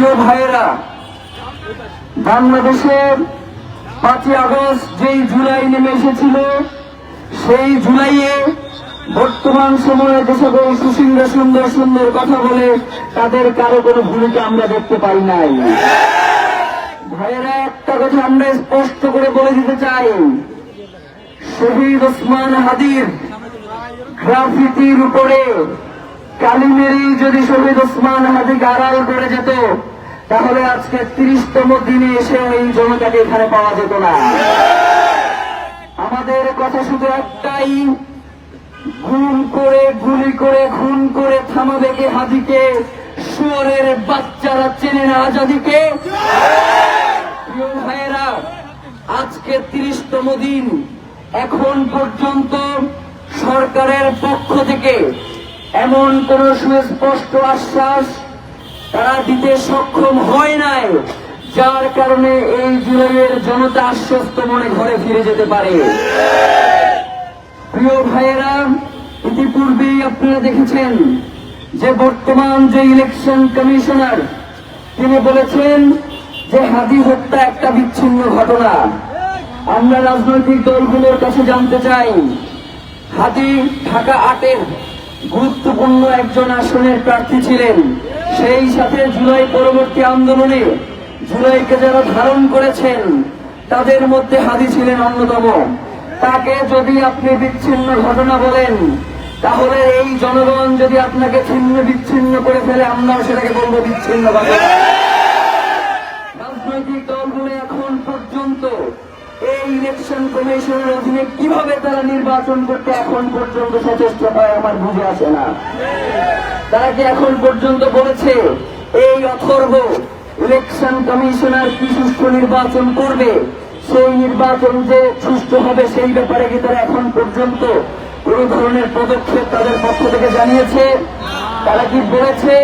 প্রিয় ভাইয়েরা, বাংলাদেশের 5ই আগস্ট যেই জুলাই নেমে এসেছিল, সেই জুলাইয়ে বর্তমান সময়ে যে সকল সুশীলরা সুন্দর সুন্দর কথা বলে তাদের কারো কোনো ভূমিকা আমরা দেখতে পাই নাই। ভাইয়েরা, একটা কথা আমরা স্পষ্ট করে বলে দিতে চাই, শহীদ ওসমান হাদির গ্রাফিতির উপরে কালি মেরেই যদি শহীদ ওসমান হাদি আড়াল করে যেত, তাহলে আজকে 30তম দিনে এসে এই জনতাকে এখানে পাওয়া যেত না। আমাদের কথা শুধু একটাই, গুম করে গুলি করে খুন করে থামাবে কে হাদিকে? শুয়োরের বাচ্চারা চেনে না আজাদিকে। প্রিয় ভাইয়েরা, আজকে 30তম দিন, এখন পর্যন্ত সরকারের পক্ষ থেকে এমন কোন সুস্পষ্ট আশ্বাস তারা দিতে সক্ষম হয় নাই, যার কারণে এই জুলাইয়ের জনতা আশ্বস্ত মনে ঘরে ফিরে যেতে পারে। প্রিয় ভাইয়েরা, ইতিপূর্বেই আপনারা দেখেছেন যে বর্তমান যে ইলেকশন কমিশনার, তিনি বলেছেন যে হাদি হত্যা একটা বিচ্ছিন্ন ঘটনা। আমরা রাজনৈতিক দলগুলোর কাছে জানতে চাই, হাদি ঢাকা 8-এর গুরুত্বপূর্ণ একজন আসনের প্রার্থী ছিলেন। সেই সাথে জুলাই পরবর্তী আন্দোলনে জুলাইকে যারা ধারণ করেছেন তাদের মধ্যে হাদি ছিলেন অন্যতম। তাকে যদি আপনি বিচ্ছিন্ন ঘটনা বলেন, তাহলে এই জনগণ যদি আপনাকে ছিন্ন বিচ্ছিন্ন করে ফেলে, আমরাও সেটাকে বলবো বিচ্ছিন্ন ঘটনা। রাজনৈতিক দলগুলো এখন পর্যন্ত এই ইলেকশন কমিশনের অধীনে কিভাবে তারা নির্বাচন করতে এখন পর্যন্ত সচেষ্ট হয় আমার বুঝে আসে না। তারা কি এখন পর্যন্ত বলেছে এই অথর্ব ইলেকশন কমিশনার কি সুষ্ঠু নির্বাচন করবে? সেই নির্বাচন যে সুষ্ঠু হবে সেই ব্যাপারে কি তারা এখন পর্যন্ত কোন ধরনের পদক্ষেপ তাদের পক্ষ থেকে জানিয়েছে? তারা কি বলেছে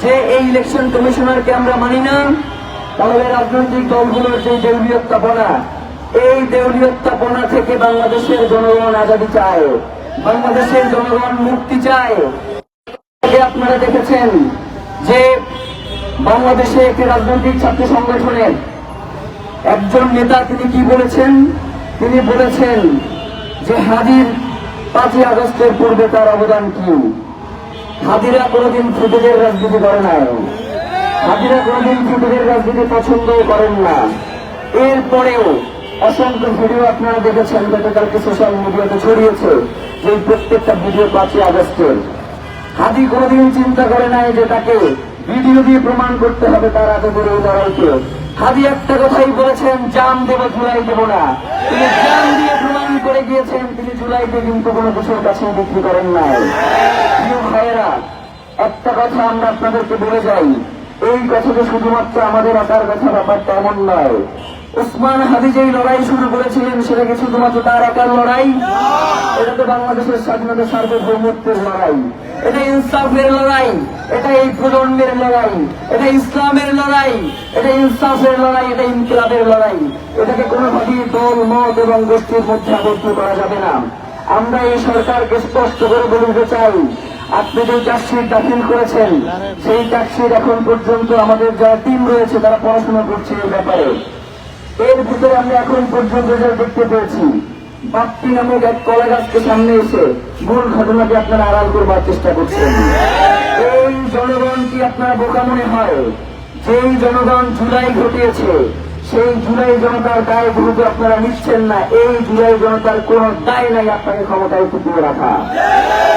যে এই ইলেকশন কমিশনারকে আমরা মানি না? তাহলে রাজনৈতিক দলগুলোর যে দেউলিয়ত্বপনা, এই দেউলিয়ত্বপনা থেকে বাংলাদেশের জনগণ আজাদী চায়, বাংলাদেশের জনগণ মুক্তি চায়। আপনারা দেখেছেন যে বাংলাদেশে একটি রাজনৈতিক ছাত্র সংগঠনের একজন নেতা তিনি কি বলেছেন? তিনি বলেছেন যে হাদির 5ই আগস্টের পূর্বে তার অবদান কি? হাদিরা কোনদিন ফুটেজের রাজনীতি করে নাই, হাদিরা কোনদিন ফুটেজের রাজনীতি পছন্দ করেন না। এরপরেও অসংখ্য ভিডিও আপনারা দেখেছেন, গতকালকে সোশ্যাল মিডিয়াতে ছড়িয়েছে যে প্রত্যেকটা ভিডিও 5ই আগস্টের। হাদি কোনদিন চিন্তা করে নাই যে তাকে ভিডিও দিয়ে প্রমাণ করতে হবে তার আদরের এই লড়াইকে। হাদি একটা কথাই বলেছেন, জান দেব জুলাই দেব না। তিনি জান দিয়ে প্রমাণ করে গিয়েছেন তিনি জুলাইতে কিন্তু কোনো কিছুর কাছে বিক্রি করেন নাই। প্রিয় ভাইয়েরা, একটা কথা আমরা আপনাদেরকে বলে যাই, এই কথা তো শুধুমাত্র আমাদের একার কথা, ব্যাপারটা এমন নয়। ওসমান হাদি যেই লড়াই শুরু করেছিলেন সেটা কি শুধুমাত্র তার একার লড়াই? এটা তো বাংলাদেশের স্বাধীনতা সার্বভৌমত্বের লড়াই, এটা ইনসাফের লড়াই, এটা এই প্রজন্মের লড়াই, এটা ইসলামের লড়াই, এটা ইনসাফের লড়াই, এটা ইনকিলাবের লড়াই। এটাকে কোনোভাবেই দল মত এবং গোষ্ঠীর মধ্যে আবদ্ধ করা যাবে না। আমরা এই সরকারকে স্পষ্ট করে বলতে চাই, আপনি যে চার্জশিট দাখিল করেছেন সেই চার্জশিট এখন পর্যন্ত আমাদের যারা টিম রয়েছে তারা পড়াশোনা করছে এই ব্যাপারে। এর ভিতরে আমরা এখন পর্যন্ত যা দেখতে পেয়েছি, বাপ্পি নামক এক কলা গাছকে সামনে এসে মূল ঘটনাকে আপনারা আড়াল করবার চেষ্টা করছেন। এই জনগণ কি আপনারা বোকা মনে হয়? যেই জনগণ জুলাই ঘটিয়েছে সেই জুলাই জনতার দায় যেহেতু আপনারা নিচ্ছেন না, এই জুলাই জনতার কোন দায় নাই আপনাকে ক্ষমতায় টিকিয়ে রাখা।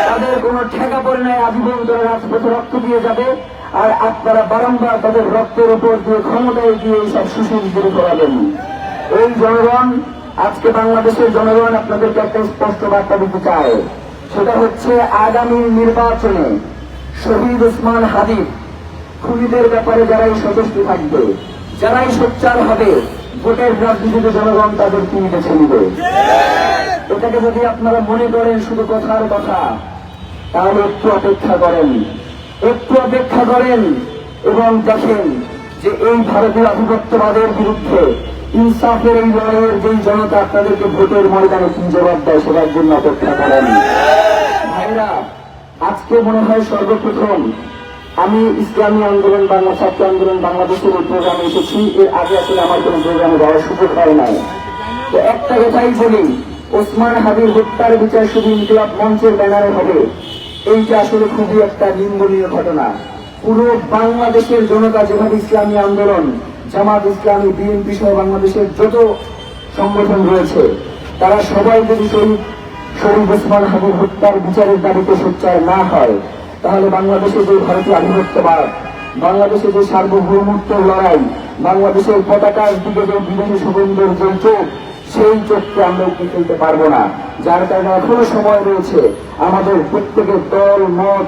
তাদের কোন ঠেকা পড়ে নাই আজীবন ধরে রাজপথে রক্ত দিয়ে যাবে, আর আপনারা বারংবার তাদের রক্তের উপর দিয়ে ক্ষমতায় দিয়ে এইসব সুশীল দূর করাবেন। এই জনগণ, আজকে বাংলাদেশের জনগণ আপনাদেরকে একটা স্পষ্ট বার্তা দিতে চায়, সেটা হচ্ছে আগামী নির্বাচনে শহীদ ওসমান হাদি খুনিদের ব্যাপারে যারাই সচেষ্ট থাকবে, যারাই সোচ্চার হবে, ভোটের রাজনীতিতে জনগণ তাদের তিনি বেছে নিবে। এটাকে যদি আপনারা মনে করেন শুধু কথার কথা, তাহলে একটু অপেক্ষা করেন, একটু অপেক্ষা করেন এবং দেখেন যে এই ভারতীয় আধিপত্যবাদের বিরুদ্ধে ইনসাফের এই লড়াইয়ের যেই জনতা আপনাদেরকে ভোটের ময়দানে কি জবাব দেয় সেটার জন্য অপেক্ষা করেন। ভাইরা, আজকে মনে হয় সর্বপ্রথম আমি ইসলামী আন্দোলন বাংলা ছাত্র আন্দোলন বাংলাদেশের এই প্রোগ্রামে এসেছি। এর আগে আসলে আমার কোনো প্রোগ্রামে যাওয়ার সুযোগ হয় নাই। তো একটা কথাই বলি, ওসমান হাদির হত্যার বিচার শুধু ইনকিলাব মঞ্চের ব্যানারে হবে, এইটা আসলে খুবই একটা নিন্দনীয় ঘটনা। পুরো বাংলাদেশের জনতা, যেভাবে ইসলামী আন্দোলন, জামাত ইসলামী, বিএনপি সহ বাংলাদেশের যত সংগঠন রয়েছে, তারা সবাই যদি শহীদ ওসমান হাদির হত্যার বিচারের দাবিতে সোচ্চার না হয়, তাহলে বাংলাদেশে যে ভারতীয় আধিপত্যবাদ, বাংলাদেশে যে সার্বভৌমত্বের লড়াই, বাংলাদেশের পতাকার দিকে যে বিদেশি সুগন্ধের যে চোখ, সেই চোখকে আমরা উঠে ফেলতে পারবো না। যার কারণে এখনো সময় রয়েছে আমাদের প্রত্যেকের দল মত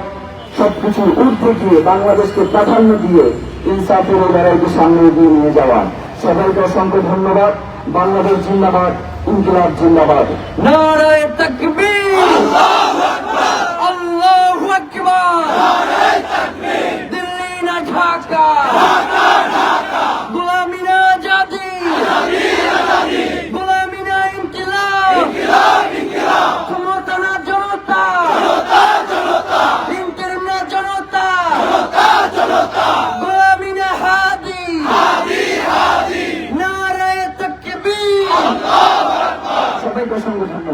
সবকিছু ঊর্ধ্বে গিয়ে বাংলাদেশকে প্রাধান্য দিয়ে ইনসাফের এই লড়াইকে সামনে এগিয়ে নিয়ে যাওয়া। সবাইকে অসংখ্য ধন্যবাদ। বাংলাদেশ জিন্দাবাদ, ইনকিলাব জিন্দাবাদ। নারায়ে তাকবীর, আল্লাহু আকবার, আল্লাহু আকবার, নারায়ে তাকবীর। দিল্লি না ঢাকা, ঢাকা ঢাকা, গোলামি না আজাদি, আজাদি আজাদি, গোলামি না ইনকিলাব, ইনকিলাব ইনকিলাব, ক্ষমতা না জনতা, জনতা জনতা, ইনকিলাব না জনতা, জনতা জনতা, গোলামি না হাদি, হাদি হাদি, নারায়ে তাকবীর, আল্লাহু আকবার। সবাইকে অসংখ্য ধন্যবাদ।